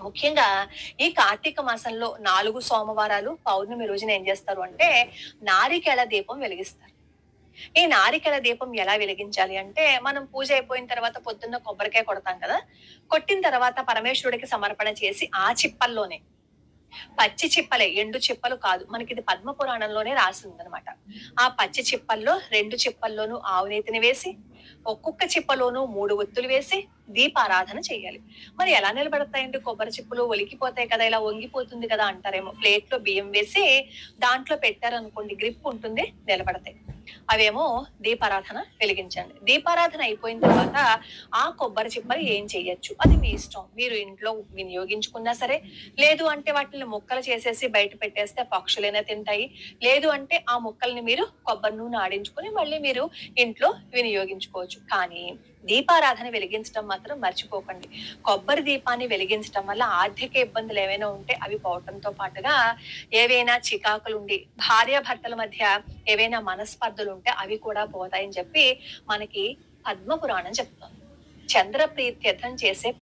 ముఖ్యంగా ఈ కార్తీక మాసంలో 4 సోమవారాలు పౌర్ణమి రోజున ఏం చేస్తారు అంటే నారికేళ దీపం వెలిగిస్తారు. ఈ నారికేళ దీపం ఎలా వెలిగించాలి అంటే మనం పూజ అయిపోయిన తర్వాత పొద్దున్న కొబ్బరికాయ కొడతాం కదా! కొట్టిన తర్వాత పరమేశ్వరుడికి సమర్పణ చేసి ఆ చిప్పల్లోనే పచ్చి చిప్పలే, ఎండు చిప్పలు కాదు. మనకిది పద్మ పురాణంలోనే రాసి ఉందనమాట. ఆ పచ్చి చిప్పల్లో 2 చిప్పల్లోనూ ఆవు నేతిని వేసి, ఒక్కొక్క చిప్పలోనూ 3 ఒత్తులు వేసి దీపారాధన చేయాలి. మరి ఎలా నిలబడతాయండి కొబ్బరి చిప్పలు? ఒలికిపోతాయి కదా! ఇలా వంగిపోతుంది కదా అంటారేమో. ప్లేట్‌లో బియ్యం వేసి దాంట్లో పెట్టారనుకోండి గ్రిప్ ఉంటుంది, నిలబడతాయి. అవేమో దీపారాధన వెలిగించండి. దీపారాధన అయిపోయిన తర్వాత ఆ కొబ్బరి చిప్పలు ఏం చెయ్యొచ్చు? అది మీ ఇష్టం. మీరు ఇంట్లో వినియోగించుకున్నా సరే, లేదు అంటే వాటిని ముక్కలు చేసేసి బయట పెట్టేస్తే పక్షులైనా తింటాయి. లేదు అంటే ఆ ముక్కల్ని మీరు కొబ్బరి నూనె ఆడించుకొని మళ్ళీ మీరు ఇంట్లో వినియోగించుకోవచ్చు. కానీ దీపారాధన వెలిగించడం మాత్రం మర్చిపోకండి. కొబ్బరి దీపాన్ని వెలిగించడం వల్ల ఆర్థిక ఇబ్బందులు ఏవైనా ఉంటే అవి పోవటంతో పాటుగా ఏవైనా చికాకులుండి భార్యాభర్తల మధ్య ఏవైనా మనస్పర్ధలుంటే అవి కూడా పోతాయని చెప్పి మనకి పద్మ పురాణం చెప్తోంది. చంద్ర ప్రీత్యర్థం చేసే